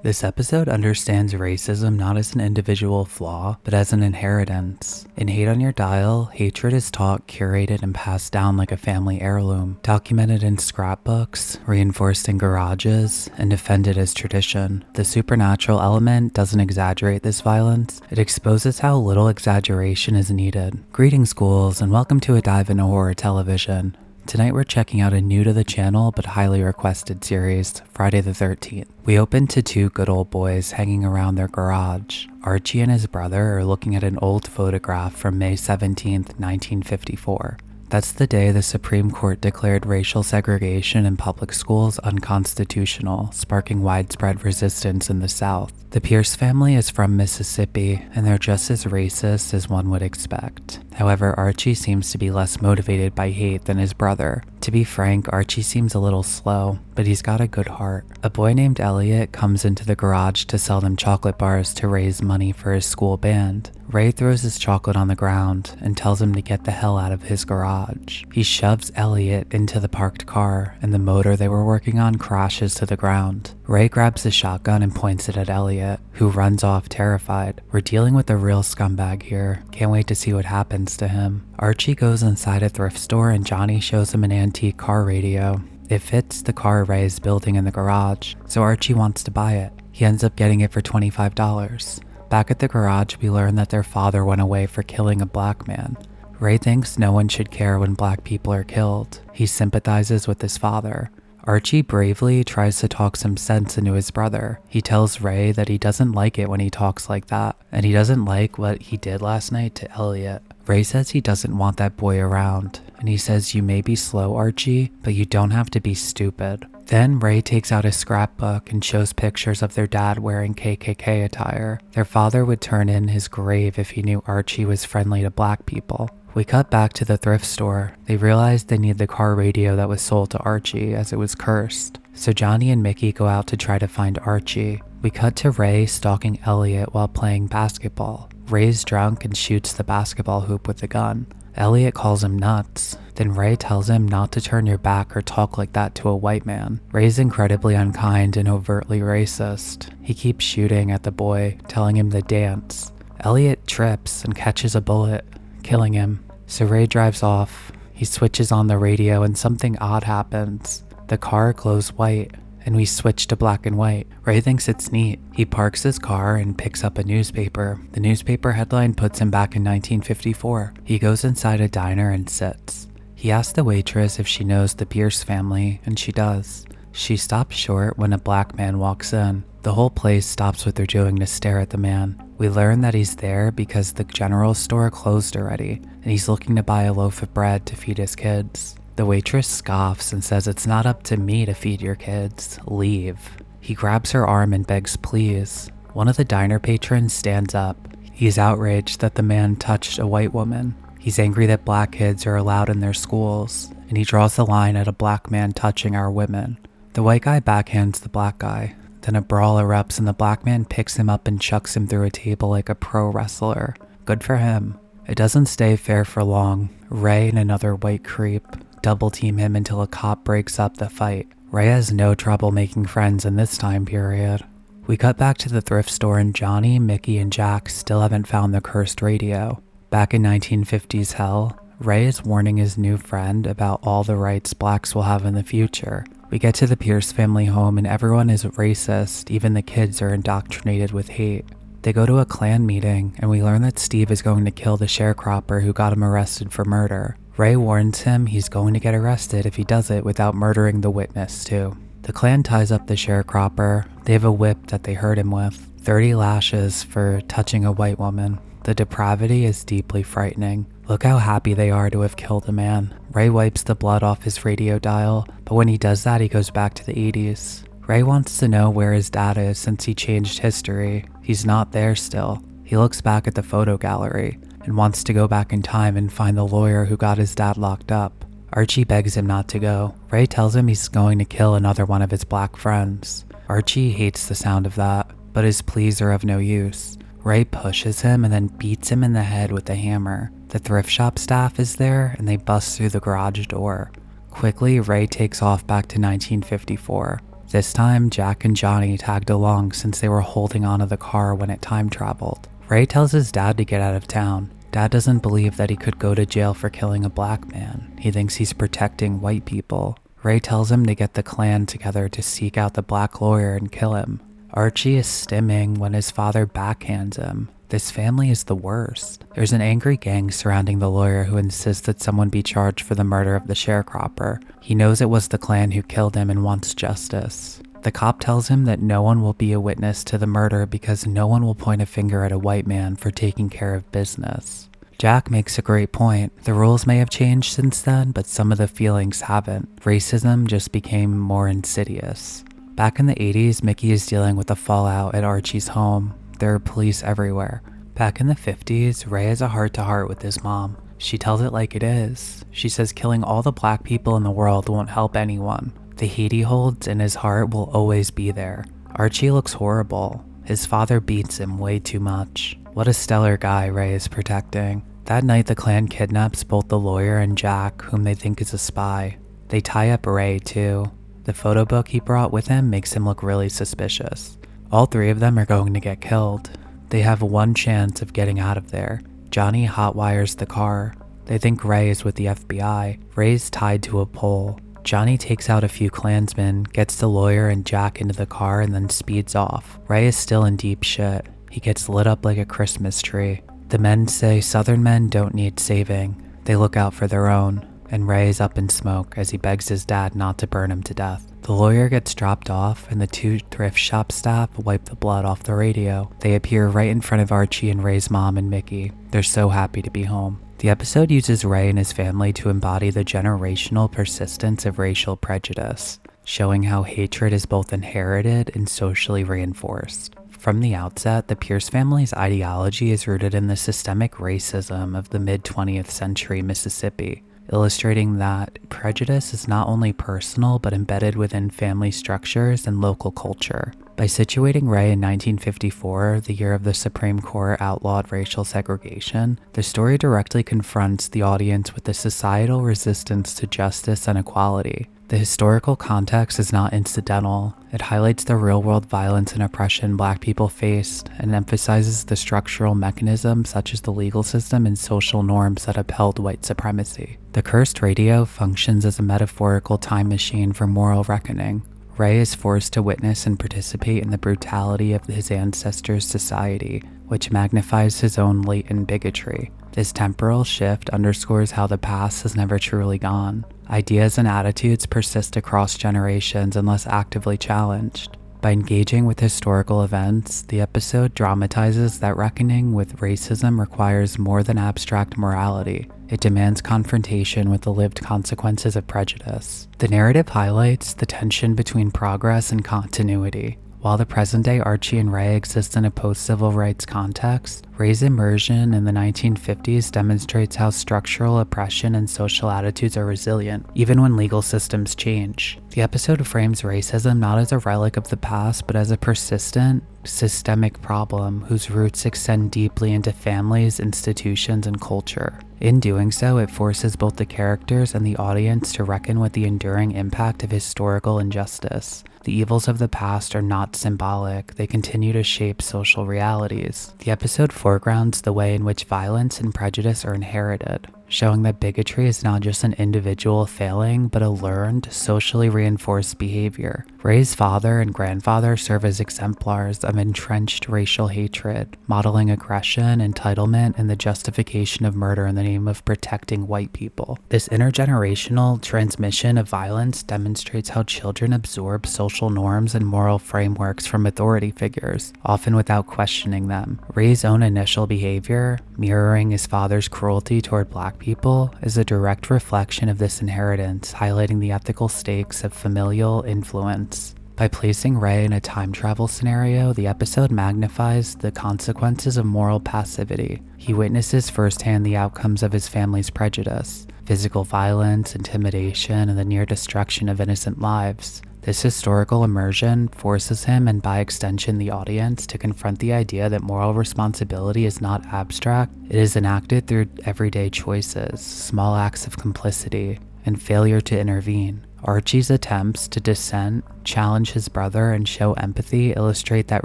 This episode understands racism not as an individual flaw, but as an inheritance. In Hate on Your Dial, hatred is taught, curated, and passed down like a family heirloom, documented in scrapbooks, reinforced in garages, and defended as tradition. The supernatural element doesn't exaggerate this violence, it exposes how little exaggeration is needed. Greetings, ghouls, and welcome to a dive into horror television. Tonight we're checking out a new to the channel but highly requested series, Friday the 13th. We open to two good old boys hanging around their garage. Archie and his brother are looking at an old photograph from May 17th, 1954. That's the day the Supreme Court declared racial segregation in public schools unconstitutional, sparking widespread resistance in the South. The Pierce family is from Mississippi, and they're just as racist as one would expect. However, Archie seems to be less motivated by hate than his brother. To be frank, Archie seems a little slow, but he's got a good heart. A boy named Elliot comes into the garage to sell them chocolate bars to raise money for his school band. Ray throws his chocolate on the ground and tells him to get the hell out of his garage. He shoves Elliot into the parked car, and the motor they were working on crashes to the ground. Ray grabs a shotgun and points it at Elliot, who runs off terrified. We're dealing with a real scumbag here. Can't wait to see what happens to him. Archie goes inside a thrift store and Johnny shows him an antique car radio. It fits the car Ray is building in the garage, so Archie wants to buy it. He ends up getting it for $25. Back at the garage, we learn that their father went away for killing a black man. Ray thinks no one should care when black people are killed. He sympathizes with his father. Archie bravely tries to talk some sense into his brother. He tells Ray that he doesn't like it when he talks like that, and he doesn't like what he did last night to Elliot. Ray says he doesn't want that boy around, and he says, "You may be slow, Archie, but you don't have to be stupid." Then Ray takes out his scrapbook and shows pictures of their dad wearing KKK attire. Their father would turn in his grave if he knew Archie was friendly to black people. We cut back to the thrift store. They realized they need the car radio that was sold to Archie as it was cursed. So Johnny and Mickey go out to try to find Archie. We cut to Ray stalking Elliot while playing basketball. Ray's drunk and shoots the basketball hoop with a gun. Elliot calls him nuts. Then Ray tells him not to turn your back or talk like that to a white man. Ray's incredibly unkind and overtly racist. He keeps shooting at the boy, telling him to dance. Elliot trips and catches a bullet, killing him. So Ray drives off. He switches on the radio and something odd happens. The car glows white, and we switch to black and white. Ray thinks it's neat. He parks his car and picks up a newspaper. The newspaper headline puts him back in 1954. He goes inside a diner and sits. He asks the waitress if she knows the Pierce family, and she does. She stops short when a black man walks in. The whole place stops what they're doing to stare at the man. We learn that he's there because the general store closed already, and he's looking to buy a loaf of bread to feed his kids. The waitress scoffs and says it's not up to me to feed your kids. Leave. He grabs her arm and begs please. One of the diner patrons stands up. He's outraged that the man touched a white woman. He's angry that black kids are allowed in their schools, and he draws the line at a black man touching our women. The white guy backhands the black guy. Then a brawl erupts and the black man picks him up and chucks him through a table like a pro wrestler. Good for him. It doesn't stay fair for long. Ray and another white creep double team him until a cop breaks up the fight. Ray has no trouble making friends in this time period. We cut back to the thrift store and Johnny, Mickey, and Jack still haven't found the cursed radio. Back in 1950s hell, Ray is warning his new friend about all the rights blacks will have in the future. We get to the Pierce family home and everyone is racist, even the kids are indoctrinated with hate. They go to a Klan meeting and we learn that Steve is going to kill the sharecropper who got him arrested for murder. Ray warns him he's going to get arrested if he does it without murdering the witness too. The Klan ties up the sharecropper. They have a whip that they hurt him with. 30 lashes for touching a white woman. The depravity is deeply frightening. Look how happy they are to have killed a man. Ray wipes the blood off his radio dial, but when he does that, he goes back to the 80s. Ray wants to know where his dad is since he changed history. He's not there still. He looks back at the photo gallery and wants to go back in time and find the lawyer who got his dad locked up. Archie begs him not to go. Ray tells him he's going to kill another one of his black friends. Archie hates the sound of that, but his pleas are of no use. Ray pushes him and then beats him in the head with a hammer. The thrift shop staff is there and they bust through the garage door. Quickly, Ray takes off back to 1954. This time, Jack and Johnny tagged along since they were holding onto the car when it time traveled. Ray tells his dad to get out of town. Dad doesn't believe that he could go to jail for killing a black man. He thinks he's protecting white people. Ray tells him to get the clan together to seek out the black lawyer and kill him. Archie is stimming when his father backhands him. This family is the worst. There's an angry gang surrounding the lawyer who insists that someone be charged for the murder of the sharecropper. He knows it was the clan who killed him and wants justice. The cop tells him that no one will be a witness to the murder because no one will point a finger at a white man for taking care of business. Jack makes a great point. The rules may have changed since then, but some of the feelings haven't. Racism just became more insidious. Back in the 80s, Mickey is dealing with the fallout at Archie's home. There are police everywhere. Back in the 50s, Ray has a heart-to-heart with his mom. She tells it like it is. She says killing all the black people in the world won't help anyone. The hate he holds in his heart will always be there. Archie looks horrible. His father beats him way too much. What a stellar guy Ray is protecting. That night, the clan kidnaps both the lawyer and Jack, whom they think is a spy. They tie up Ray, too. The photo book he brought with him makes him look really suspicious. All three of them are going to get killed. They have one chance of getting out of there. Johnny hotwires the car. They think Ray is with the FBI. Ray's tied to a pole. Johnny takes out a few Klansmen, gets the lawyer and Jack into the car, and then speeds off. Ray is still in deep shit. He gets lit up like a Christmas tree. The men say Southern men don't need saving. They look out for their own. And Ray is up in smoke as he begs his dad not to burn him to death. The lawyer gets dropped off and the two thrift shop staff wipe the blood off the radio. They appear right in front of Archie and Ray's mom and Mickey. They're so happy to be home. The episode uses Ray and his family to embody the generational persistence of racial prejudice, showing how hatred is both inherited and socially reinforced. From the outset, the Pierce family's ideology is rooted in the systemic racism of the mid-20th century Mississippi, illustrating that prejudice is not only personal but embedded within family structures and local culture. By situating Ray in 1954, the year of the Supreme Court outlawed racial segregation, the story directly confronts the audience with the societal resistance to justice and equality. The historical context is not incidental. It highlights the real-world violence and oppression Black people faced and emphasizes the structural mechanisms such as the legal system and social norms that upheld white supremacy. The cursed radio functions as a metaphorical time machine for moral reckoning. Ray is forced to witness and participate in the brutality of his ancestors' society, which magnifies his own latent bigotry. This temporal shift underscores how the past has never truly gone. Ideas and attitudes persist across generations unless actively challenged. By engaging with historical events, the episode dramatizes that reckoning with racism requires more than abstract morality. It demands confrontation with the lived consequences of prejudice. The narrative highlights the tension between progress and continuity. While the present-day Archie and Ray exist in a post-civil rights context, Ray's immersion in the 1950s demonstrates how structural oppression and social attitudes are resilient, even when legal systems change. The episode frames racism not as a relic of the past, but as a persistent, systemic problem whose roots extend deeply into families, institutions, and culture. In doing so, it forces both the characters and the audience to reckon with the enduring impact of historical injustice. The evils of the past are not symbolic, they continue to shape social realities. The episode foregrounds the way in which violence and prejudice are inherited, showing that bigotry is not just an individual failing, but a learned, socially reinforced behavior. Ray's father and grandfather serve as exemplars of entrenched racial hatred, modeling aggression, entitlement, and the justification of murder in the name of protecting white people. This intergenerational transmission of violence demonstrates how children absorb social norms and moral frameworks from authority figures, often without questioning them. Ray's own initial behavior, mirroring his father's cruelty toward Black people, is a direct reflection of this inheritance, highlighting the ethical stakes of familial influence. By placing Ray in a time travel scenario, the episode magnifies the consequences of moral passivity. He witnesses firsthand the outcomes of his family's prejudice, physical violence, intimidation, and the near destruction of innocent lives. This historical immersion forces him, and by extension the audience, to confront the idea that moral responsibility is not abstract. It is enacted through everyday choices, small acts of complicity, and failure to intervene. Archie's attempts to dissent, challenge his brother, and show empathy illustrate that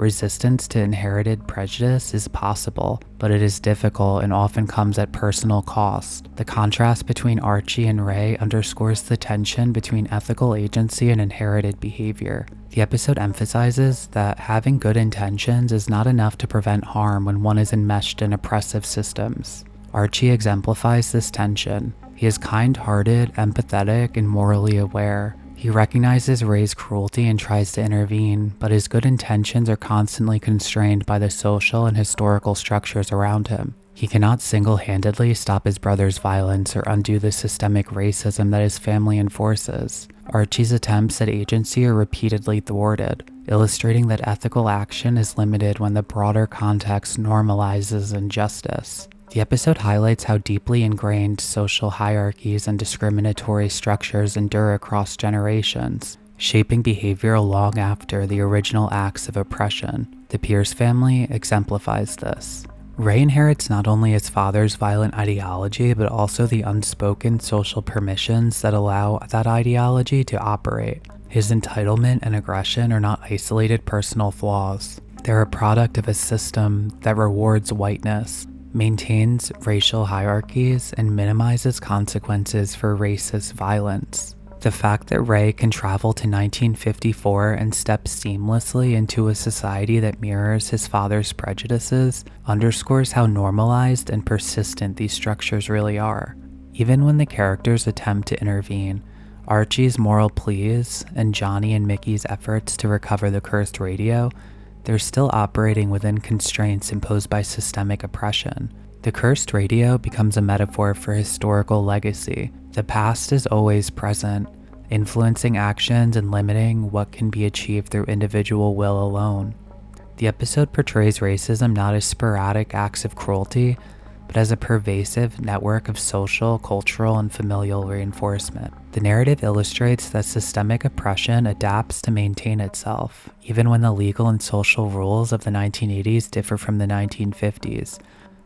resistance to inherited prejudice is possible, but it is difficult and often comes at personal cost. The contrast between Archie and Ray underscores the tension between ethical agency and inherited behavior. The episode emphasizes that having good intentions is not enough to prevent harm when one is enmeshed in oppressive systems. Archie exemplifies this tension. He is kind-hearted, empathetic, and morally aware. He recognizes Ray's cruelty and tries to intervene, but his good intentions are constantly constrained by the social and historical structures around him. He cannot single-handedly stop his brother's violence or undo the systemic racism that his family enforces. Archie's attempts at agency are repeatedly thwarted, illustrating that ethical action is limited when the broader context normalizes injustice. The episode highlights how deeply ingrained social hierarchies and discriminatory structures endure across generations, shaping behavior long after the original acts of oppression. The Pierce family exemplifies this. Ray inherits not only his father's violent ideology, but also the unspoken social permissions that allow that ideology to operate. His entitlement and aggression are not isolated personal flaws. They're a product of a system that rewards whiteness, maintains racial hierarchies, and minimizes consequences for racist violence. The fact that Ray can travel to 1954 and step seamlessly into a society that mirrors his father's prejudices underscores how normalized and persistent these structures really are. Even when the characters attempt to intervene, Archie's moral pleas and Johnny and Mickey's efforts to recover the cursed radio, they're still operating within constraints imposed by systemic oppression. The cursed radio becomes a metaphor for historical legacy. The past is always present, influencing actions and limiting what can be achieved through individual will alone. The episode portrays racism not as sporadic acts of cruelty, but as a pervasive network of social, cultural, and familial reinforcement. The narrative illustrates that systemic oppression adapts to maintain itself, even when the legal and social rules of the 1980s differ from the 1950s.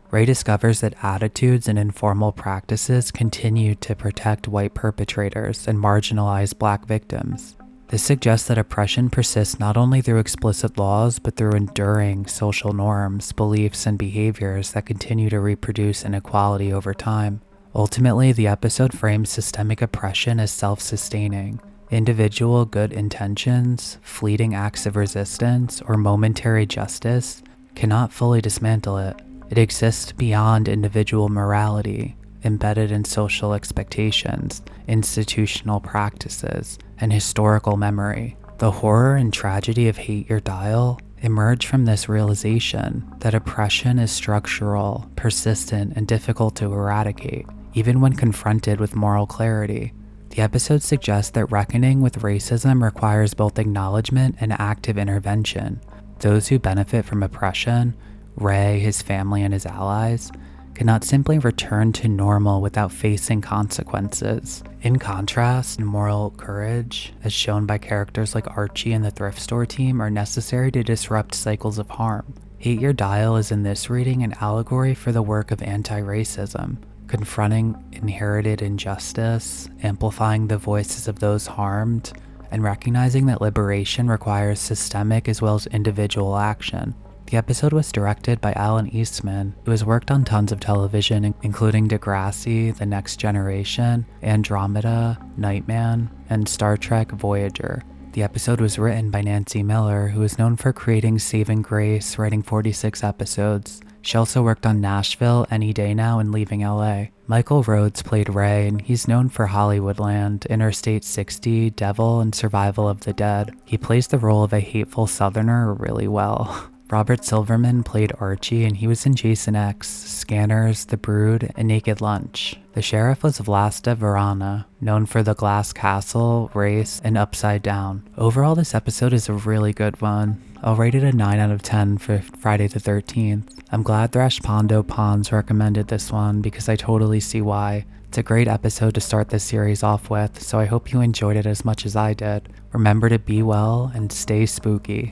Ray discovers that attitudes and informal practices continue to protect white perpetrators and marginalize black victims. This suggests that oppression persists not only through explicit laws, but through enduring social norms, beliefs, and behaviors that continue to reproduce inequality over time. Ultimately, the episode frames systemic oppression as self-sustaining. Individual good intentions, fleeting acts of resistance, or momentary justice cannot fully dismantle it. It exists beyond individual morality, embedded in social expectations, institutional practices, and historical memory. The horror and tragedy of Hate Your Dial emerge from this realization that oppression is structural, persistent, and difficult to eradicate, even when confronted with moral clarity. The episode suggests that reckoning with racism requires both acknowledgement and active intervention. Those who benefit from oppression, Ray, his family, and his allies, cannot simply return to normal without facing consequences. In contrast, moral courage, as shown by characters like Archie and the thrift store team, are necessary to disrupt cycles of harm. Hate Your Dial is in this reading an allegory for the work of anti-racism, confronting inherited injustice, amplifying the voices of those harmed, and recognizing that liberation requires systemic as well as individual action. The episode was directed by Alan Eastman, who has worked on tons of television, including Degrassi, The Next Generation, Andromeda, Nightman, and Star Trek Voyager. The episode was written by Nancy Miller, who is known for creating Saving Grace, writing 46 episodes. She also worked on Nashville, Any Day Now, and Leaving LA. Michael Rhodes played Ray, and he's known for Hollywoodland, Interstate 60, Devil, and Survival of the Dead. He plays the role of a hateful Southerner really well. Robert Silverman played Archie, and he was in Jason X, Scanners, The Brood, and Naked Lunch. The sheriff was Vlasta Varana, known for The Glass Castle, Race, and Upside Down. Overall, this episode is a really good one. I'll rate it a 9 out of 10 for Friday the 13th. I'm glad Thrash Pondo Pons recommended this one because I totally see why. It's a great episode to start this series off with, so I hope you enjoyed it as much as I did. Remember to be well and stay spooky.